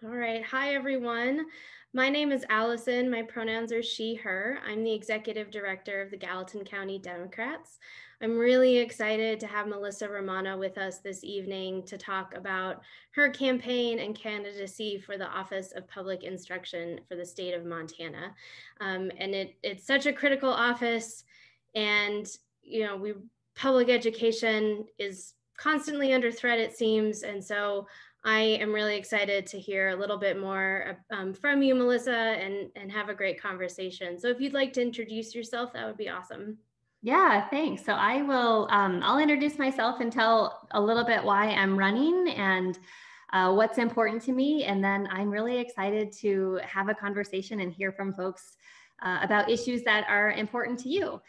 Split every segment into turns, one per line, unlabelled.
All right. Hi, everyone. My name is Allison. My pronouns are she, her. I'm the executive director of the Gallatin County Democrats. I'm really excited to have Melissa Romano with us this evening to talk about her campaign and candidacy for the Office of Public Instruction for the state of Montana. It's such a critical office, and public education is constantly under threat, it seems, and so I am really excited to hear a little bit more from you, Melissa, and have a great conversation. So if you'd like to introduce yourself, that would be awesome.
Yeah, thanks. So I'll introduce myself and tell a little bit why I'm running and what's important to me. And then I'm really excited to have a conversation and hear from folks about issues that are important to you.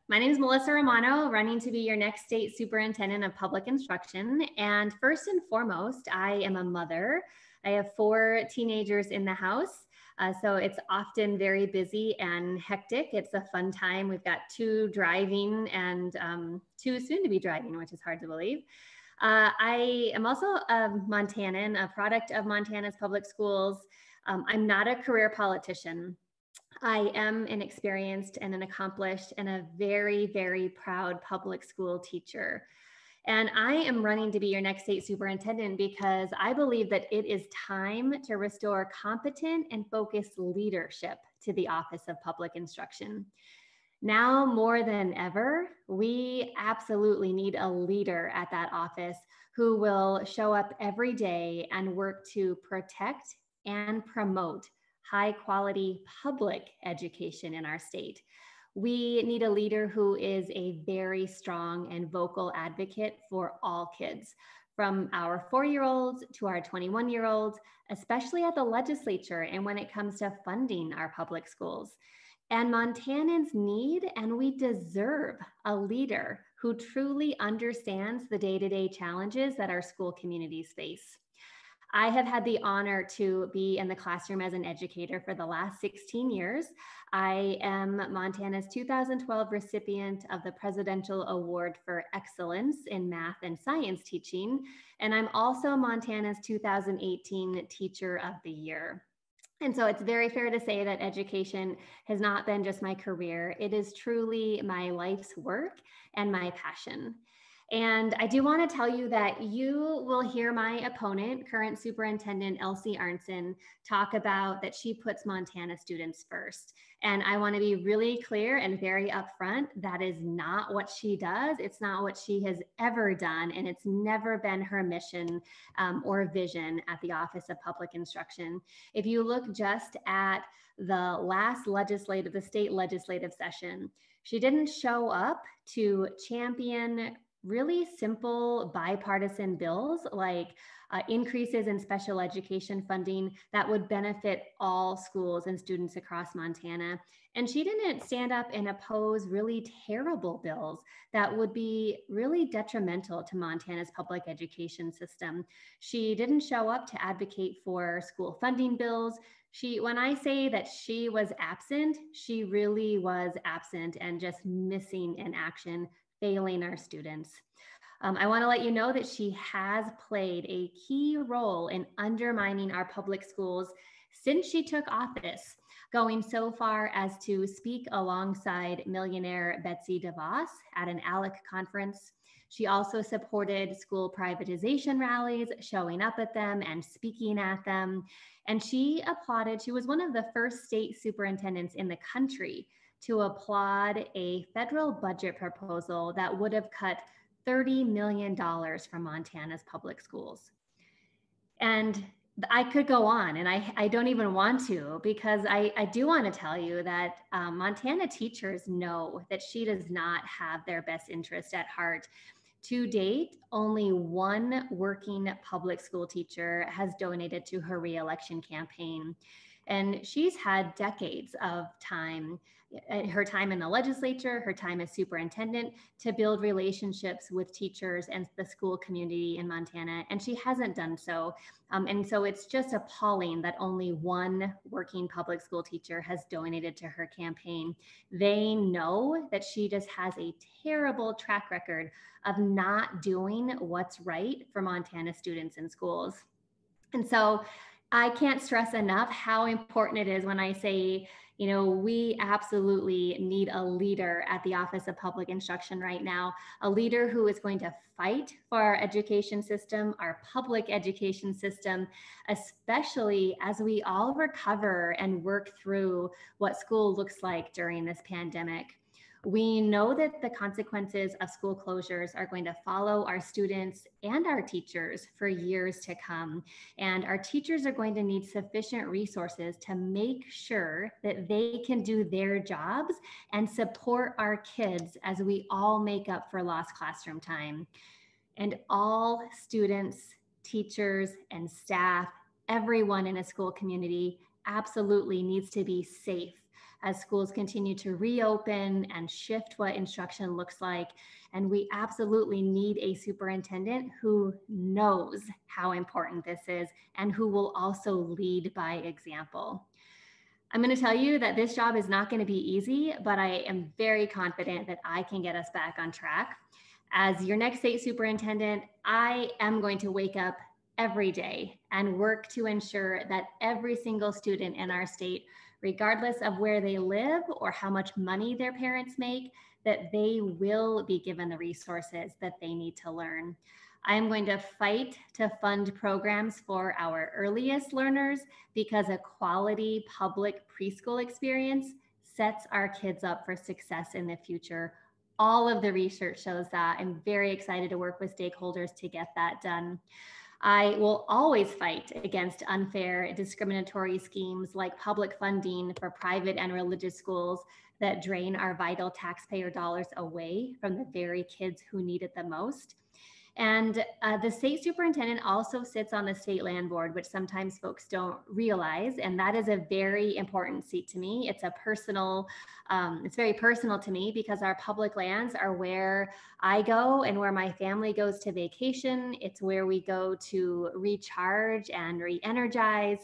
My name is Melissa Romano, running to be your next state superintendent of public instruction. And first and foremost, I am a mother. I have 4 teenagers in the house. So it's often very busy and hectic. It's a fun time. We've got 2 driving and 2 soon to be driving, which is hard to believe. I am also a Montanan, a product of Montana's public schools. I'm not a career politician. I am an experienced and an accomplished and a very, very proud public school teacher. And I am running to be your next state superintendent because I believe that it is time to restore competent and focused leadership to the Office of Public Instruction. Now more than ever, we absolutely need a leader at that office who will show up every day and work to protect and promote high quality public education in our state. We need a leader who is a very strong and vocal advocate for all kids, from our 4-year-olds to our 21-year-olds, especially at the legislature and when it comes to funding our public schools. And Montanans need and we deserve a leader who truly understands the day-to-day challenges that our school communities face. I have had the honor to be in the classroom as an educator for the last 16 years. I am Montana's 2012 recipient of the Presidential Award for Excellence in Math and Science Teaching, and I'm also Montana's 2018 Teacher of the Year. And so it's very fair to say that education has not been just my career. It is truly my life's work and my passion. And I do want to tell you that you will hear my opponent, current Superintendent Elsie Arnson, talk about that she puts Montana students first. And I want to be really clear and very upfront. That is not what she does. It's not what she has ever done. And it's never been her mission or vision at the Office of Public Instruction. If you look just at the state legislative session, she didn't show up to champion really simple bipartisan bills like increases in special education funding that would benefit all schools and students across Montana. And she didn't stand up and oppose really terrible bills that would be really detrimental to Montana's public education system. She didn't show up to advocate for school funding bills. When I say that she was absent, she really was absent and just missing in action, failing our students. I want to let you know that she has played a key role in undermining our public schools since she took office, going so far as to speak alongside millionaire Betsy DeVos at an ALEC conference. She also supported school privatization rallies, showing up at them and speaking at them. And she was one of the first state superintendents in the country to applaud a federal budget proposal that would have cut $30 million from Montana's public schools. And I could go on, and I don't even want to, because I do want to tell you that Montana teachers know that she does not have their best interest at heart. To date, only one working public school teacher has donated to her reelection campaign. And she's had decades of time, her time in the legislature, her time as superintendent, to build relationships with teachers and the school community in Montana. And she hasn't done so. And so it's just appalling that only one working public school teacher has donated to her campaign. They know that she just has a terrible track record of not doing what's right for Montana students in schools. And so I can't stress enough how important it is when I say, we absolutely need a leader at the Office of Public Instruction right now, a leader who is going to fight for our education system, our public education system, especially as we all recover and work through what school looks like during this pandemic. We know that the consequences of school closures are going to follow our students and our teachers for years to come. And our teachers are going to need sufficient resources to make sure that they can do their jobs and support our kids as we all make up for lost classroom time. And all students, teachers, and staff, everyone in a school community absolutely needs to be safe as schools continue to reopen and shift what instruction looks like. And we absolutely need a superintendent who knows how important this is and who will also lead by example. I'm going to tell you that this job is not going to be easy, but I am very confident that I can get us back on track. As your next state superintendent, I am going to wake up every day and work to ensure that every single student in our state, regardless of where they live or how much money their parents make, that they will be given the resources that they need to learn. I am going to fight to fund programs for our earliest learners because a quality public preschool experience sets our kids up for success in the future. All of the research shows that. I'm very excited to work with stakeholders to get that done. I will always fight against unfair, discriminatory schemes like public funding for private and religious schools that drain our vital taxpayer dollars away from the very kids who need it the most. And the state superintendent also sits on the state land board, which sometimes folks don't realize. And that is a very important seat to me. It's very personal to me because our public lands are where I go and where my family goes to vacation. It's where we go to recharge and re-energize.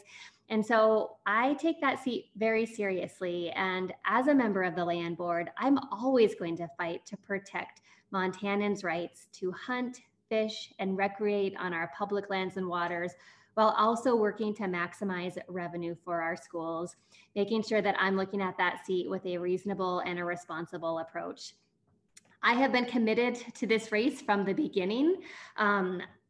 And so I take that seat very seriously. And as a member of the land board, I'm always going to fight to protect Montanans' rights to hunt, fish, and recreate on our public lands and waters, while also working to maximize revenue for our schools, making sure that I'm looking at that seat with a reasonable and a responsible approach. I have been committed to this race from the beginning.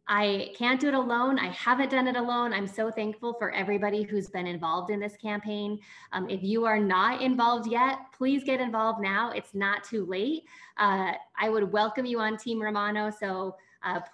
I can't do it alone. I haven't done it alone. I'm so thankful for everybody who's been involved in this campaign. If you are not involved yet, please get involved now. It's not too late. I would welcome you on Team Romano. So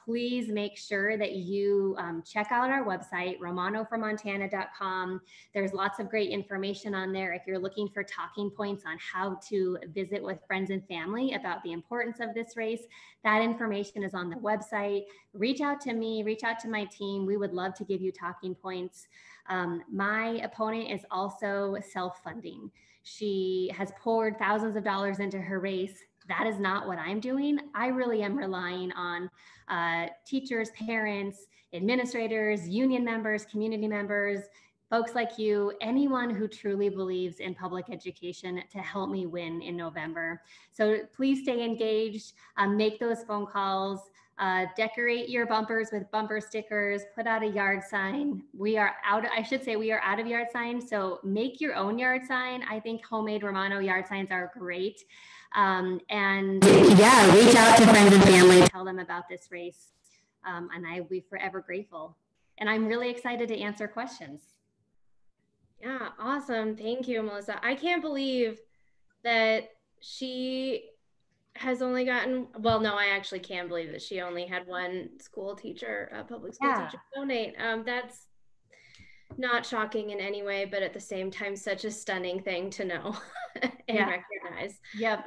please make sure that you check out our website, romanoformontana.com. There's lots of great information on there if you're looking for talking points on how to visit with friends and family about the importance of this race. That information is on the website. Reach out to me, reach out to my team. We would love to give you talking points. My opponent is also self-funding. She has poured thousands of dollars into her race. That is not what I'm doing. I really am relying on teachers, parents, administrators, union members, community members, folks like you, anyone who truly believes in public education to help me win in November. So please stay engaged, make those phone calls, decorate your bumpers with bumper stickers, put out a yard sign. We are out of yard signs, so make your own yard sign. I think homemade Romano yard signs are great. And yeah, reach out to friends and family, tell them about this race. And I will be forever grateful. And I'm really excited to answer questions.
Yeah, awesome. Thank you, Melissa. I can't believe that she has only gotten, well, no, I actually can believe that she only had one school teacher, a public school teacher donate. That's not shocking in any way, but at the same time, such a stunning thing to know and recognize.
Yep.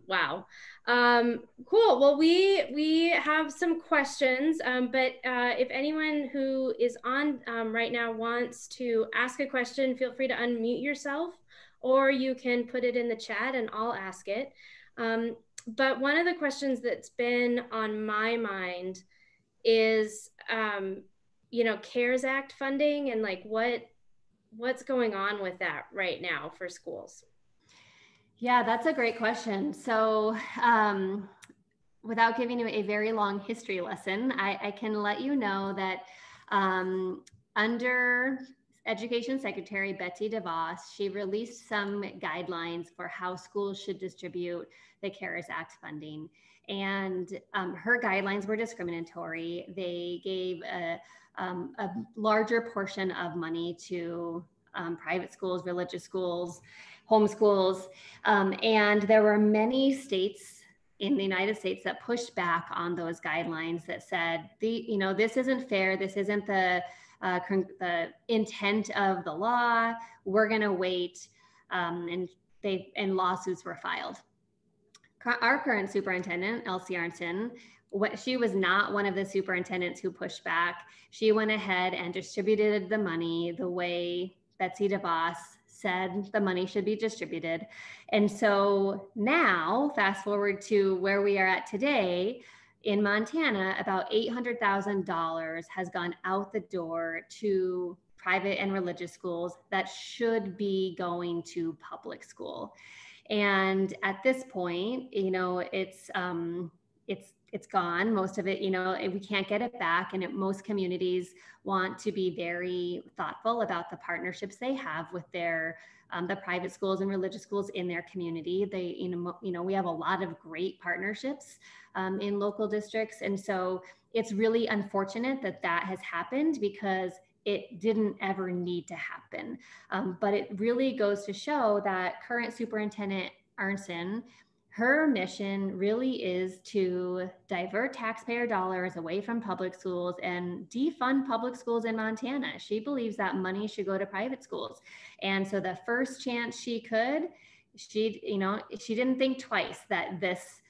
Wow. Cool. Well, we have some questions, but if anyone who is on right now wants to ask a question, feel free to unmute yourself, or you can put it in the chat and I'll ask it. But one of the questions that's been on my mind is, CARES Act funding and like what's going on with that right now for schools?
Yeah, that's a great question. So without giving you a very long history lesson, I can let you know that under Education Secretary Betsy DeVos, she released some guidelines for how schools should distribute the CARES Act funding. And her guidelines were discriminatory. They gave a larger portion of money to private schools, religious schools, homeschools. And there were many states in the United States that pushed back on those guidelines that said, this isn't fair. This isn't the intent of the law. We're going to wait. And lawsuits were filed. Our current superintendent, Elsie Arnson, she was not one of the superintendents who pushed back. She went ahead and distributed the money the way Betsy DeVos said the money should be distributed. And so now, fast forward to where we are at today, in Montana, about $800,000 has gone out the door to private and religious schools that should be going to public school. And at this point, it's gone. Most of it, we can't get it back. And most communities want to be very thoughtful about the partnerships they have with their the private schools and religious schools in their community. We have a lot of great partnerships in local districts. And so it's really unfortunate that has happened, because it didn't ever need to happen. But it really goes to show that current Superintendent Arnson, her mission really is to divert taxpayer dollars away from public schools and defund public schools in Montana. She believes that money should go to private schools. And so the first chance she could, she didn't think twice that this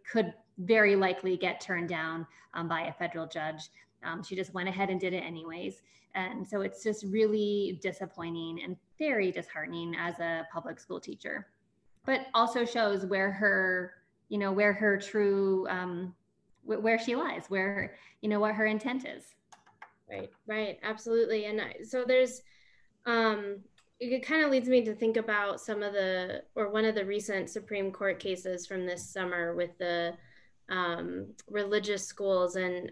could very likely get turned down by a federal judge. She just went ahead and did it anyways. And so it's just really disappointing and very disheartening as a public school teacher, but also shows where her true, where she lies, what her intent is.
Right. Absolutely. And so there's, it kind of leads me to think about one of the recent Supreme Court cases from this summer with the religious schools. And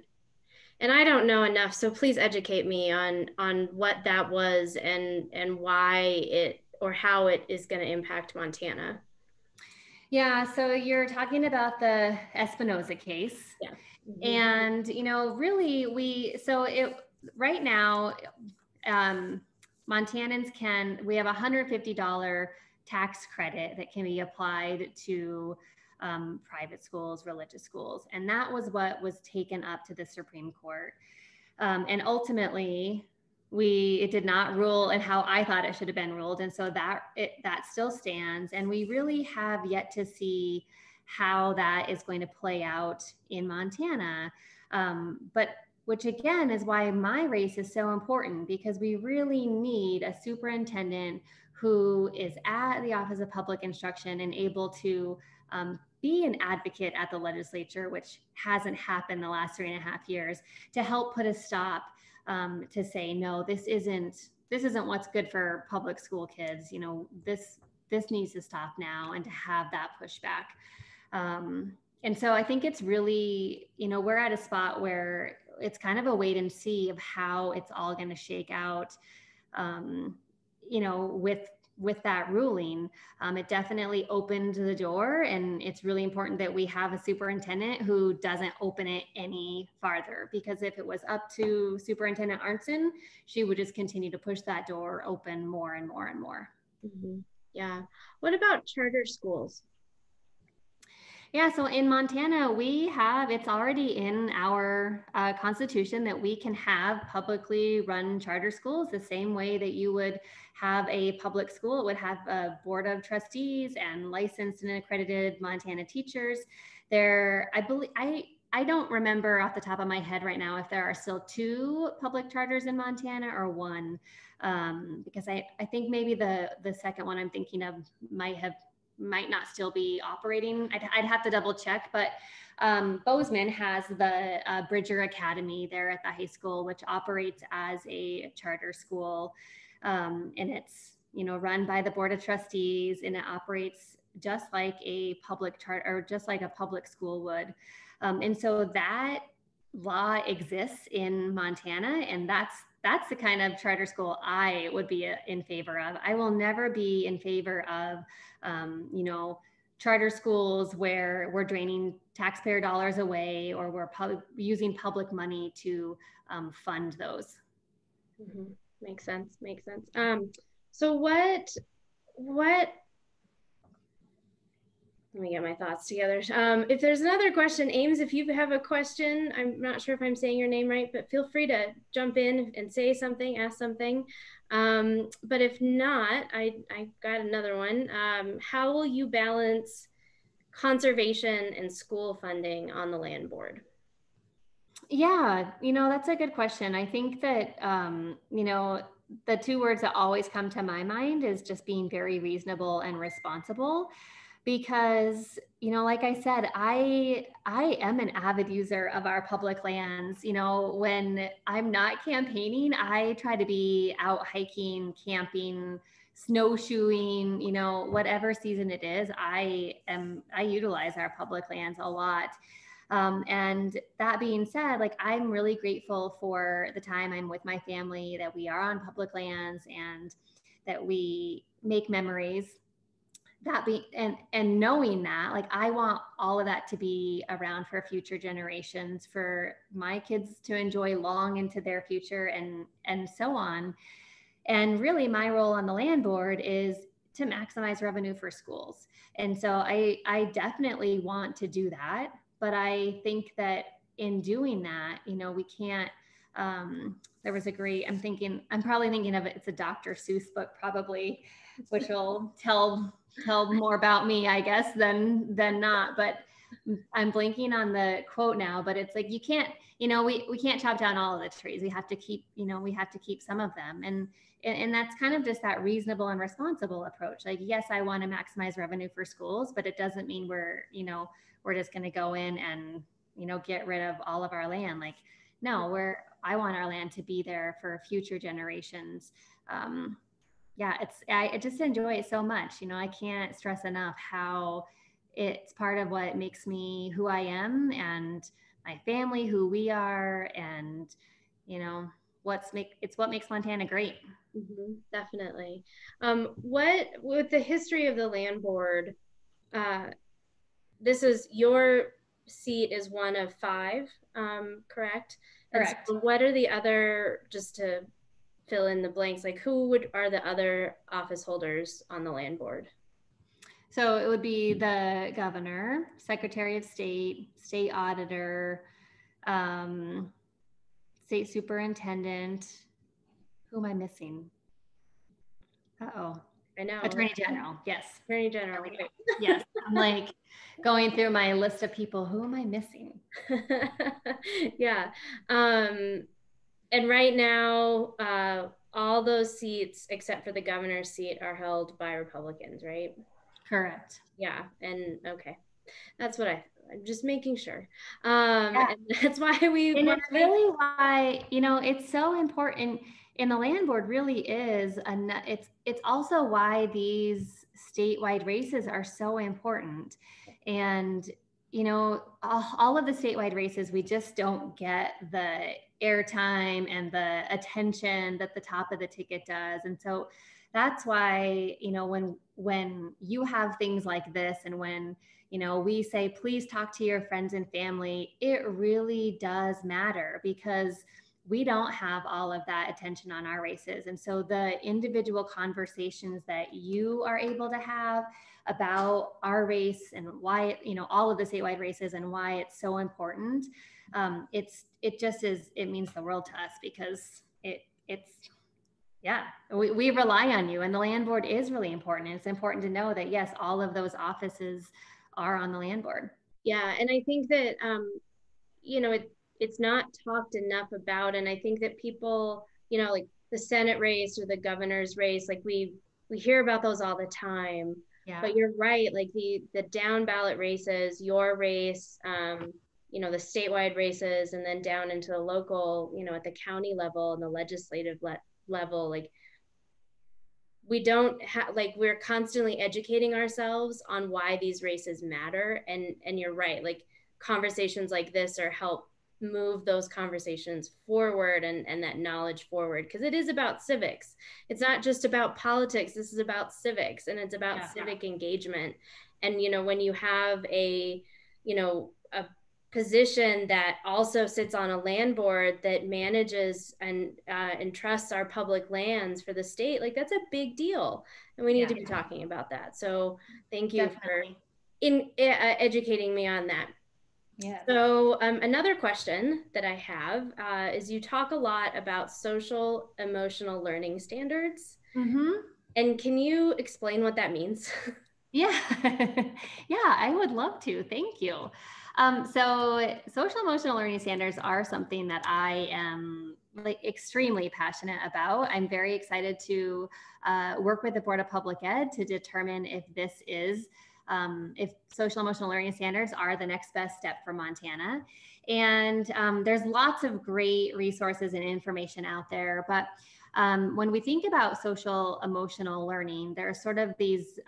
I don't know enough, so please educate me on what that was and why or how it is going to impact Montana.
Yeah, so you're talking about the Espinoza case.
Yeah.
And
Mm-hmm.
really right now, Montanans we have a $150 tax credit that can be applied to private schools, religious schools. And that was what was taken up to the Supreme Court. And ultimately, it did not rule in how I thought it should have been ruled. And so that still stands. And we really have yet to see how that is going to play out in Montana. But which again is why my race is so important, because we really need a superintendent who is at the Office of Public Instruction and able to be an advocate at the legislature, which hasn't happened the last 3.5 years, to help put a stop, to say, no, this isn't what's good for public school kids. This needs to stop now, and to have that pushback. And so I think it's really, we're at a spot where it's kind of a wait and see of how it's all going to shake out, with that ruling. It definitely opened the door, and it's really important that we have a superintendent who doesn't open it any farther, because if it was up to Superintendent Arnson, she would just continue to push that door open more and more and more.
Mm-hmm. Yeah. What about charter schools?
Yeah, so in Montana, it's already in our constitution that we can have publicly run charter schools the same way that you would have a public school. It would have a board of trustees and licensed and accredited Montana teachers. I don't remember off the top of my head right now if there are still 2 public charters in Montana or 1, because I think maybe the second one I'm thinking of might not still be operating. I'd have to double check, but Bozeman has the Bridger Academy there at the high school, which operates as a charter school. And it's, run by the Board of Trustees, and it operates just like a public charter, or just like a public school would. And so that law exists in Montana, and that's the kind of charter school I would be in favor of. I will never be in favor of, charter schools where we're draining taxpayer dollars away, or we're using public money to fund those.
Mm-hmm. Makes sense. Makes sense. So what let me get my thoughts together. If there's another question, Ames, if you have a question, I'm not sure if I'm saying your name right, but feel free to jump in and say something, ask something. But if not, I got another one. How will you balance conservation and school funding on the land board?
Yeah, that's a good question. I think that, the two words that always come to my mind is just being very reasonable and responsible, because, like I said, I am an avid user of our public lands. When I'm not campaigning, I try to be out hiking, camping, snowshoeing, whatever season it is. I utilize our public lands a lot. And that being said, like, I'm really grateful for the time I'm with my family, that we are on public lands and that we make memories. That be and knowing that, like, I want all of that to be around for future generations, for my kids to enjoy long into their future, and so on. And really, my role on the land board is to maximize revenue for schools. And so I definitely want to do that. But I think that in doing that, we can't, there was a great, I'm probably thinking of it, it's a Dr. Seuss book probably, which will tell more about me, I guess, than not. But I'm blanking on the quote now, but it's like, you can't, we can't chop down all of the trees. We have to keep, some of them. And that's kind of just that reasonable and responsible approach. Like, yes, I want to maximize revenue for schools, but it doesn't mean we're just going to go in and, get rid of all of our land. Like, no, I want our land to be there for future generations. Yeah, I just enjoy it so much. I can't stress enough how it's part of what makes me who I am, and my family, who we are, and, it's what makes Montana great.
Mm-hmm, definitely. What with the history of the land board, uh, this is your seat is one of five, correct? And
Correct.
so what are the other, just to fill in the blanks, like who are the other office holders on the land board?
So it would be the governor, secretary of state, state auditor, um, state superintendent. Who am I missing? Uh-oh.
I know.
Attorney General. Yes.
Attorney General.
Right. Yes. I'm like going through my list of people. Who am I missing?
Yeah. And right now, all those seats except for the governor's seat are held by Republicans, right?
Correct.
Yeah. And okay. That's what I'm just making sure.
Yeah.
And that's why we
And
want
it's
to make.
really why, it's so important. And the land board really is it's also why these statewide races are so important. And, all of the statewide races, we just don't get the airtime and the attention that the top of the ticket does. And so that's why, when you have things like this, and when, we say, please talk to your friends and family, it really does matter, because we don't have all of that attention on our races. And so the individual conversations that you are able to have about our race and why, all of the statewide races and why it's so important, it means the world to us, because yeah, we rely on you, and the land board is really important. And it's important to know that, yes, all of those offices are on the land board.
Yeah. And I think that, it's not talked enough about. And I think that people, like the Senate race or the governor's race, like we hear about those all the time.
Yeah.
But you're right, like the down ballot races, your race, the statewide races, and then down into the local, at the county level and the legislative level, like we don't have, like, we're constantly educating ourselves on why these races matter. And you're right, like conversations like this are move those conversations forward and that knowledge forward, because it is about civics. It's not just about politics. This is about civics, and it's about civic engagement. And when you have a position that also sits on a land board that manages and entrusts our public lands for the state, like that's a big deal, and we need to be talking about that. So thank you for educating me on that.
Yeah.
So another question that I have is, you talk a lot about social emotional learning standards. And can you explain what that means?
Yeah, yeah, I would love to. Thank you. So social emotional learning standards are something that I am extremely passionate about. I'm very excited to work with the Board of Public Ed to determine if this is if social emotional learning standards are the next best step for Montana. And there's lots of great resources and information out there, but when we think about social emotional learning, there are sort of these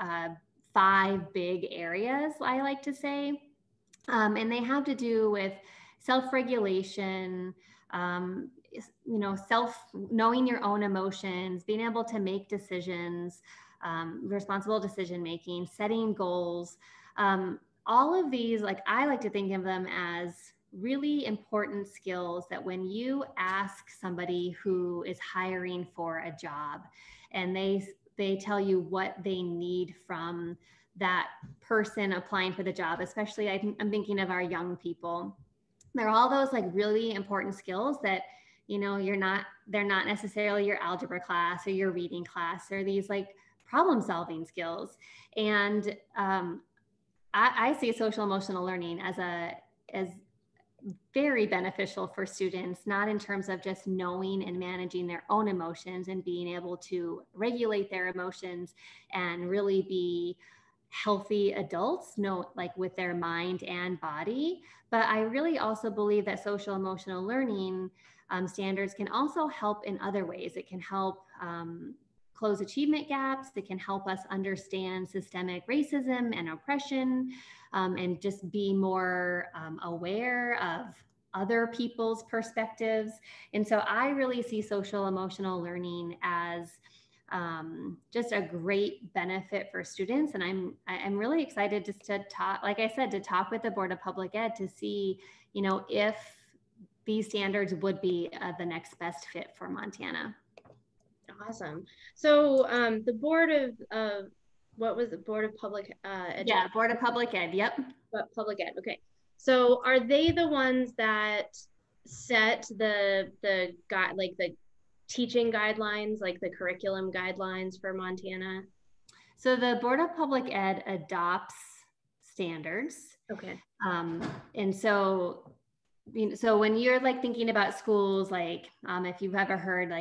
5 big areas, I like to say, and they have to do with self-regulation, knowing your own emotions, being able to make decisions, responsible decision making, setting goals. All of these, I like to think of them as really important skills that when you ask somebody who is hiring for a job and they tell you what they need from that person applying for the job, especially I'm thinking of our young people. They're all those really important skills that, they're not necessarily your algebra class or your reading class, or these problem solving skills. And I see social emotional learning as very beneficial for students, not in terms of just knowing and managing their own emotions and being able to regulate their emotions and really be healthy adults, with their mind and body. But I really also believe that social emotional learning standards can also help in other ways. It can help close achievement gaps. It can help us understand systemic racism and oppression, and just be more aware of other people's perspectives. And so I really see social emotional learning as just a great benefit for students. And I'm really excited just to talk, like I said, to talk with the Board of Public Ed to see, if these standards would be the next best fit for Montana.
Awesome. So the Board of what was the Board of Public Education?
Yeah, Board of Public Ed. Yep.
Public Ed. Okay. So are they the ones that set the teaching guidelines, like the curriculum guidelines for Montana?
So the Board of Public Ed adopts standards.
Okay.
And so when you're thinking about schools, if you've ever heard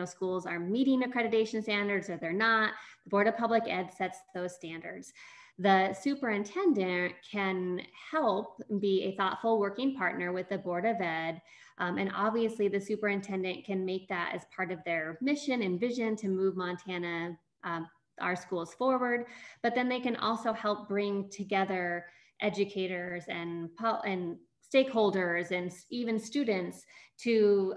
schools are meeting accreditation standards or they're not, the Board of Public Ed sets those standards. The superintendent can help be a thoughtful working partner with the Board of Ed. And obviously the superintendent can make that as part of their mission and vision to move Montana, our schools forward. But then they can also help bring together educators and stakeholders and even students to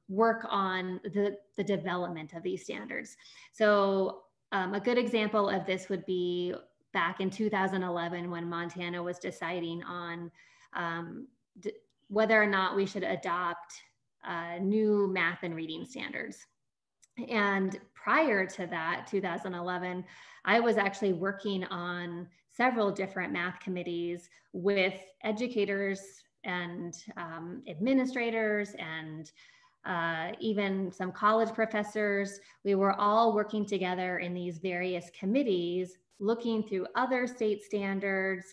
work on the development of these standards. So a good example of this would be back in 2011 when Montana was deciding on whether or not we should adopt new math and reading standards. And prior to that, 2011, I was actually working on several different math committees with educators and administrators and even some college professors. We were all working together in these various committees, looking through other state standards,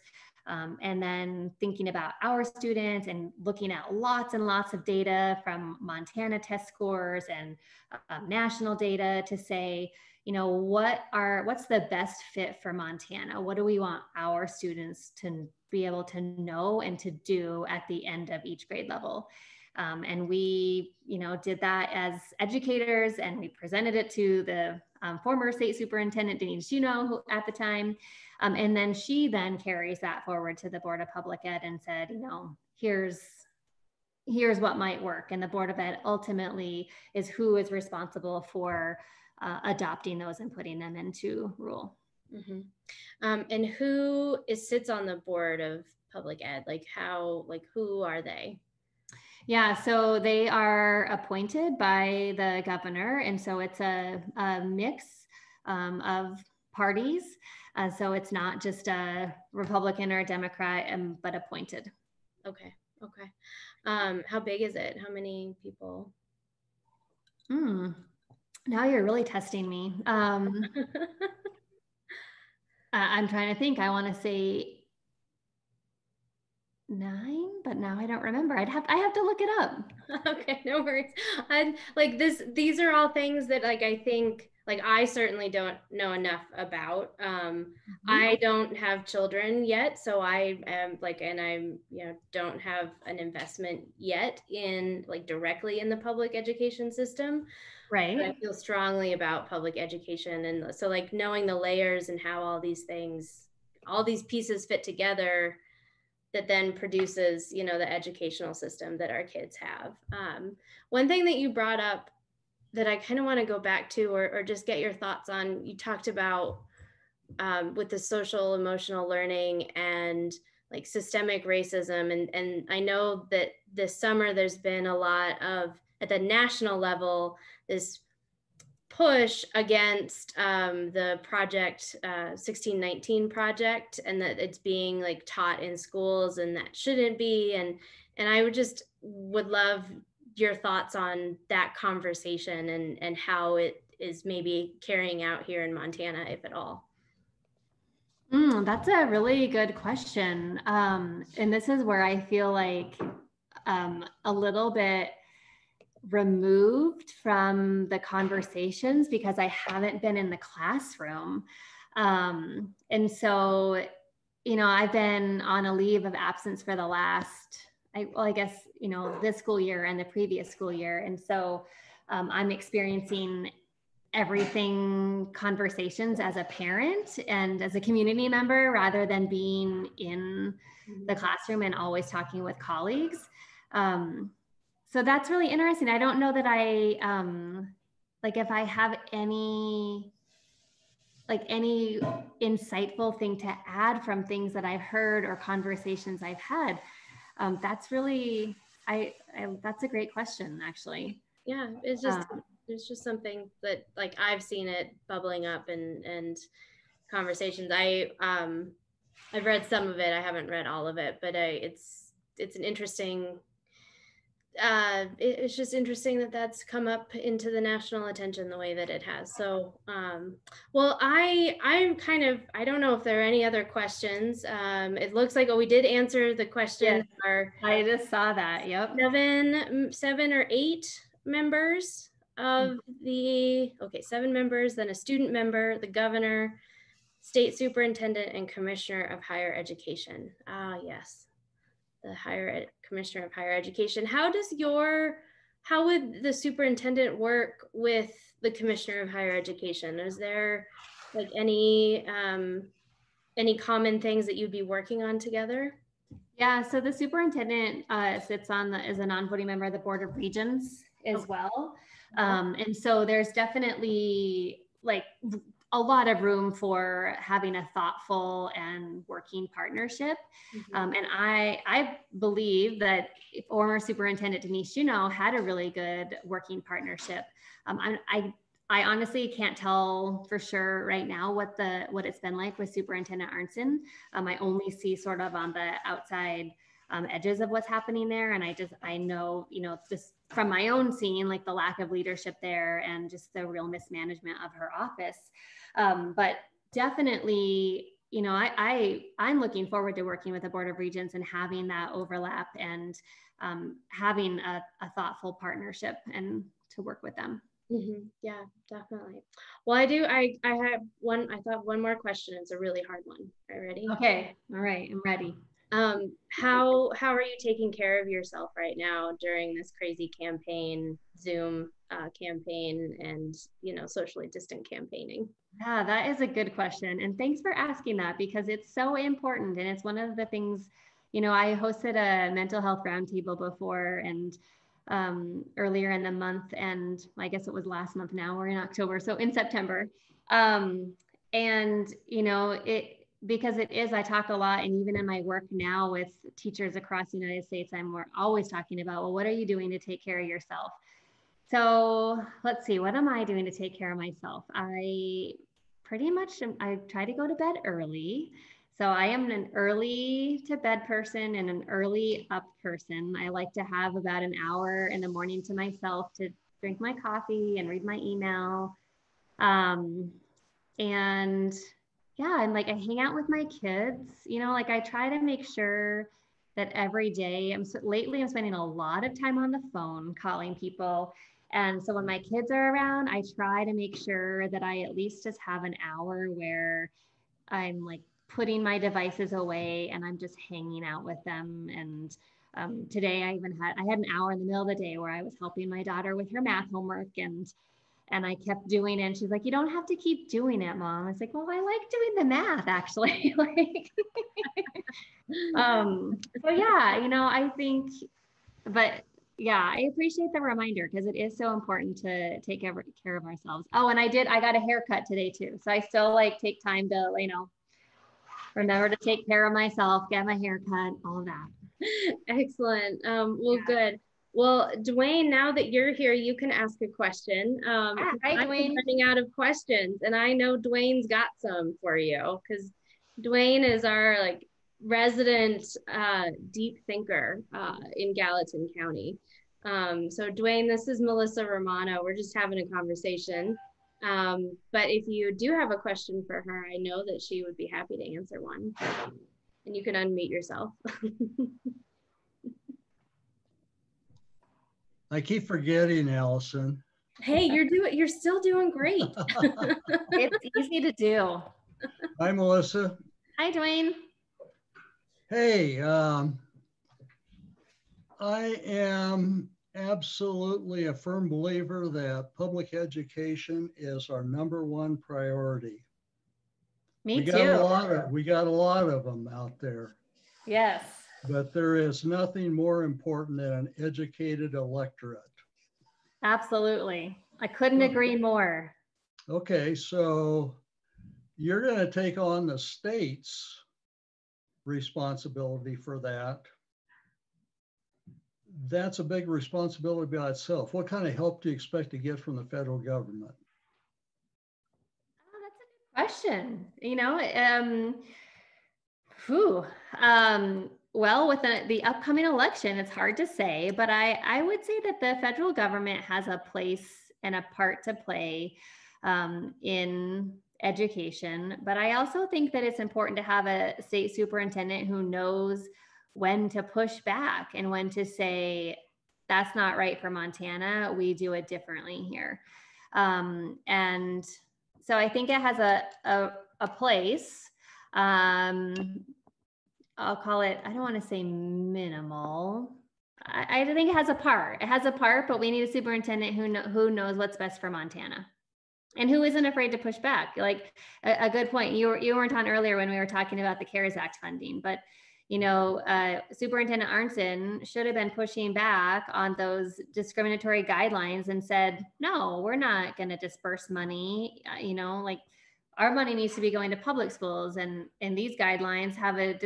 and then thinking about our students and looking at lots and lots of data from Montana test scores and national data to say, what's the best fit for Montana? What do we want our students to be able to know and to do at the end of each grade level? And we, did that as educators, and we presented it to the former state superintendent, Denise Juneau, at the time. And then she then carries that forward to the Board of Public Ed and said, here's here's what might work. And the Board of Ed ultimately is who is responsible for adopting those and putting them into rule.
Mm-hmm. And who sits on the Board of Public Ed? Like who are they?
Yeah, so they are appointed by the governor. And so it's a mix of parties. So it's not just a Republican or a Democrat, but appointed.
Okay. Okay. How big is it? How many people?
Now you're really testing me. I'm trying to think. I want to say 9, but now I don't remember. I have to look it up.
Okay, no worries. These are all things that I think I certainly don't know enough about. I don't have children yet, so I am and I'm don't have an investment yet in directly in the public education system.
Right.
But I feel strongly about public education, and so knowing the layers and how all these pieces fit together that then produces, the educational system that our kids have. One thing that you brought up that I kind of want to go back to, or just get your thoughts on, you talked about with the social emotional learning and systemic racism. And I know that this summer there's been a lot of, at the national level, this push against the project 1619 project, and that it's being taught in schools and that shouldn't be. And I would love your thoughts on that conversation and how it is maybe carrying out here in Montana, if at all.
That's a really good question. And this is where I feel like a little bit removed from the conversations because I haven't been in the classroom. And so, I've been on a leave of absence for the last, I guess, this school year and the previous school year. And so I'm experiencing everything conversations as a parent and as a community member rather than being in the classroom and always talking with colleagues. So that's really interesting. I don't know that I, if I have any insightful thing to add from things that I've heard or conversations I've had. That's really, that's a great question, actually.
Yeah, it's just something that I've seen it bubbling up and conversations. I've read some of it. I haven't read all of it, but it's an interesting. It's just interesting that that's come up into the national attention the way that it has. So, well, I'm kind of, I don't know if there are any other questions. It looks like, we did answer the question.
Yes, I just saw that. Yep.
7 or 8 members of okay, 7 members, then a student member, the governor, state superintendent, and commissioner of higher education. Yes, the commissioner of higher education. How would the superintendent work with the commissioner of higher education? Is there any common things that you'd be working on together?
Yeah, so the superintendent sits on is a non-voting member of the Board of Regents as well. And so there's definitely a lot of room for having a thoughtful and working partnership. And I believe that former Superintendent Denise Juneau had a really good working partnership. I honestly can't tell for sure right now what it's been like with Superintendent Arnson. I only see sort of on the outside edges of what's happening there. And I know, just from my own seeing, the lack of leadership there and just the real mismanagement of her office. But definitely, I'm looking forward to working with the Board of Regents and having that overlap and having a thoughtful partnership and to work with them.
Yeah, definitely. Well, I have one, I thought one more question. It's a really hard one. Are you ready?
Okay. All right. I'm ready.
How are you taking care of yourself right now during this crazy campaign, Zoom campaign, and socially distant campaigning?
Yeah, that is a good question. And thanks for asking that because it's so important. And it's one of the things, I hosted a mental health roundtable before and earlier in the month, and I guess it was last month now, we're in October, so in September. And, because it is, I talk a lot, and even in my work now with teachers across the United States, we're always talking about, well, what are you doing to take care of yourself? So let's see, what am I doing to take care of myself? I try to go to bed early. So I am an early to bed person and an early up person. I like to have about an hour in the morning to myself to drink my coffee and read my email. And yeah, and like I hang out with my kids, like I try to make sure that every day lately I'm spending a lot of time on the phone calling people. And so when my kids are around, I try to make sure that I at least just have an hour where I'm like putting my devices away and I'm just hanging out with them. And today I had an hour in the middle of the day where I was helping my daughter with her math homework, and I kept doing it. And she's like, you don't have to keep doing it, Mom. I was like, well, I like doing the math actually. Like, so yeah, I think, but yeah, I appreciate the reminder because it is so important to take care of ourselves. Oh, and I got a haircut today too. So I still like take time to, remember to take care of myself, get my hair cut, all of that.
Excellent. Well, good. Well, Dwayne, now that you're here, you can ask a question.
Hi,
I'm
Dwayne.
running out of questions, and I know Dwayne's got some for you because Dwayne is our resident deep thinker in Gallatin County. So Dwayne, this is Melissa Romano. We're just having a conversation. But if you do have a question for her, I know that she would be happy to answer one. And you can unmute yourself.
I keep forgetting, Allison.
Hey, you're still doing great.
It's easy to do.
Hi, Melissa.
Hi, Dwayne.
Hey, I am absolutely a firm believer that public education is our #1 priority.
Me
we
too.
Got a lot of them out there.
Yes.
But there is nothing more important than an educated electorate.
Absolutely. I couldn't agree more.
Okay, so you're going to take on the state's responsibility for that. That's a big responsibility by itself. What kind of help do you expect to get from the federal government?
Oh, that's a good question. Well, with the upcoming election, it's hard to say, but I would say that the federal government has a place and a part to play in education. But I also think that it's important to have a state superintendent who knows when to push back and when to say, that's not right for Montana. We do it differently here. And so I think it has a place. I'll call it, I don't want to say minimal. I think it has a part. It has a part, but we need a superintendent who knows what's best for Montana and who isn't afraid to push back. Like a good point. You weren't on earlier when we were talking about the CARES Act funding, but Superintendent Arnson should have been pushing back on those discriminatory guidelines and said, no, we're not going to disperse money. Our money needs to be going to public schools, and these guidelines have a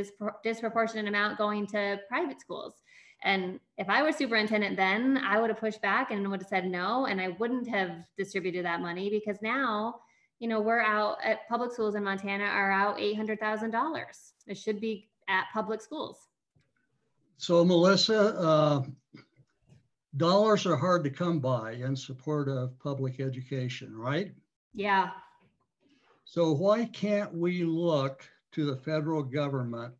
disproportionate amount going to private schools. And if I were superintendent then, I would have pushed back and would have said no, and I wouldn't have distributed that money because now, we're out at public schools in Montana are out $800,000. It should be at public schools.
So Melissa, dollars are hard to come by in support of public education, right?
Yeah.
So why can't we look to the federal government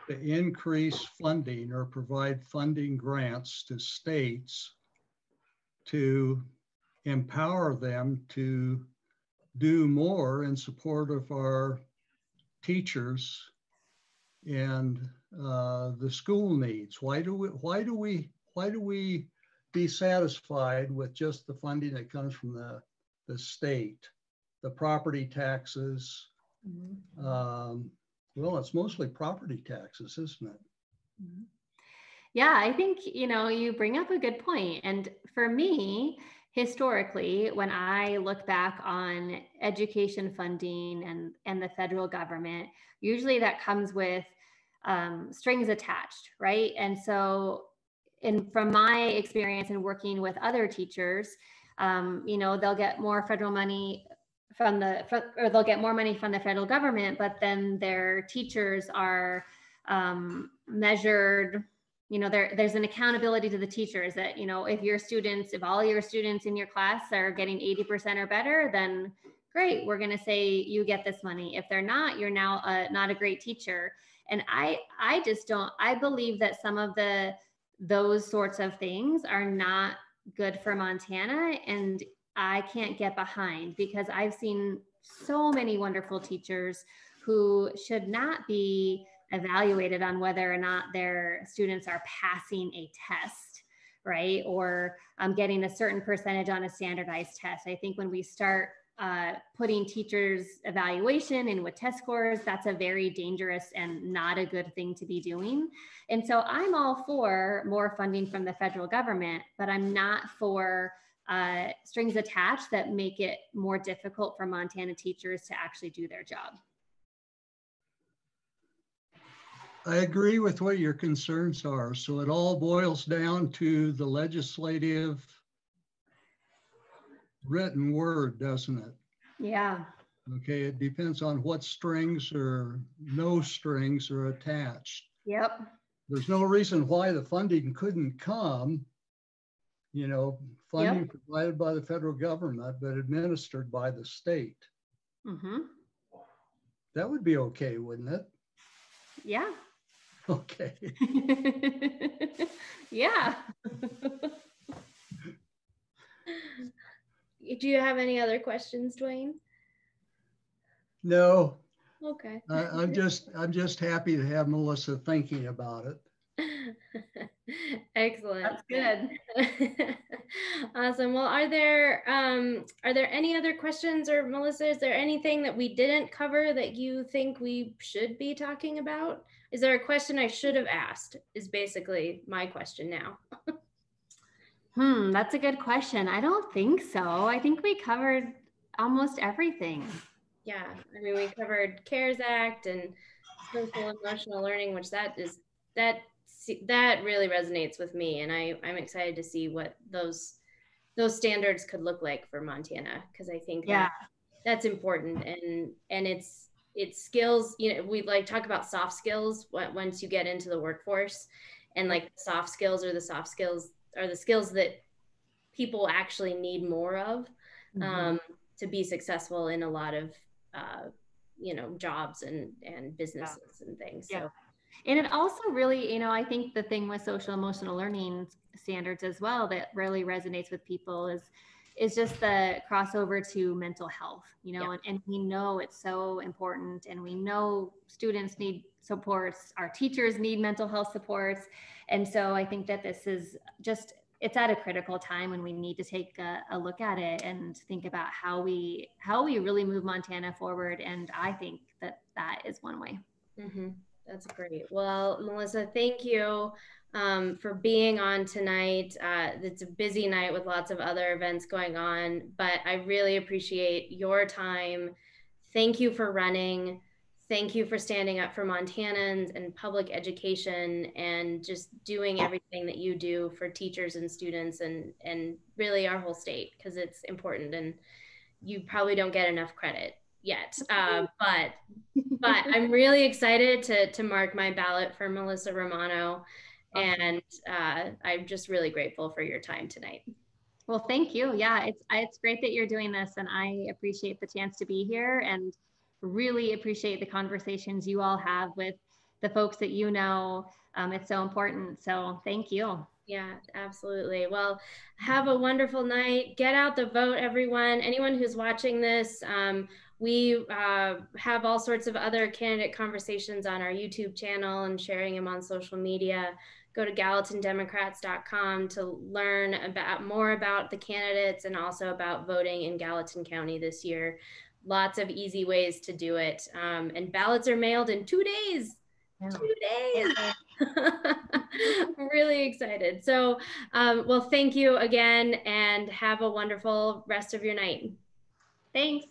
to increase funding or provide funding grants to states to empower them to do more in support of our teachers and the school needs? Why do we be satisfied with just the funding that comes from the state, the property taxes?
Mm-hmm.
Well, it's mostly property taxes, isn't it?
Mhm. Yeah, I think, you bring up a good point. And for me, historically, when I look back on education funding and the federal government, usually that comes with strings attached, right? And so, from my experience in working with other teachers, they'll get more federal money or they'll get more money from the federal government, but then their teachers are measured. There's an accountability to the teachers that, if all your students in your class are getting 80% or better, then great, we're going to say you get this money. If they're not, you're now not a great teacher. And I just don't, I believe that some of those sorts of things are not good for Montana, and I can't get behind, because I've seen so many wonderful teachers who should not be evaluated on whether or not their students are passing a test, right? Or getting a certain percentage on a standardized test. I think when we start putting teachers' evaluation in with test scores, that's a very dangerous and not a good thing to be doing. And so I'm all for more funding from the federal government, but I'm not for strings attached that make it more difficult for Montana teachers to actually do their job.
I agree with what your concerns are. So it all boils down to the legislative written word, doesn't it?
Yeah.
Okay, it depends on what strings or no strings are attached.
Yep.
There's no reason why the funding couldn't come, funding
Yep.
provided by the federal government, but administered by the state.
Mm-hmm.
That would be okay, wouldn't it?
Yeah.
Okay.
Yeah.
Do you have any other questions, Dwayne?
No.
Okay.
I'm just happy to have Melissa thinking about it.
Excellent.
That's good.
Awesome. Well, are there any other questions, or Melissa, is there anything that we didn't cover that you think we should be talking about? Is there a question I should have asked, is basically my question now.
That's a good question. I don't think so. I think we covered almost everything.
Yeah, I mean, we covered CARES Act and social emotional learning, which that really resonates with me, and I'm excited to see what those standards could look like for Montana, because I think that's important, and it's skills. We talk about soft skills once you get into the workforce, and soft skills are the skills that people actually need more of to be successful in a lot of jobs and businesses and things. So.
And it also really, I think the thing with social emotional learning standards as well that really resonates with people is just the crossover to mental health, and we know it's so important, and we know students need supports, our teachers need mental health supports. And so I think that this is just, it's at a critical time when we need to take a look at it and think about how we really move Montana forward. And I think that is one way.
Mm-hmm. That's great. Well, Melissa, thank you for being on tonight. It's a busy night with lots of other events going on, but I really appreciate your time. Thank you for running. Thank you for standing up for Montanans and public education, and just doing everything that you do for teachers and students and really our whole state, because it's important, and you probably don't get enough credit yet. But I'm really excited to mark my ballot for Melissa Romano. Awesome. And I'm just really grateful for your time tonight.
Well, thank you. Yeah, it's great that you're doing this, and I appreciate the chance to be here, and really appreciate the conversations you all have with the folks that it's so important. So thank you.
Yeah, absolutely. Well, have a wonderful night. Get out the vote, everyone. Anyone who's watching this, we have all sorts of other candidate conversations on our YouTube channel and sharing them on social media. Go to GallatinDemocrats.com to learn more about the candidates, and also about voting in Gallatin County this year. Lots of easy ways to do it. And ballots are mailed in 2 days. 2 days. Really excited. So, well, thank you again and have a wonderful rest of your night.
Thanks.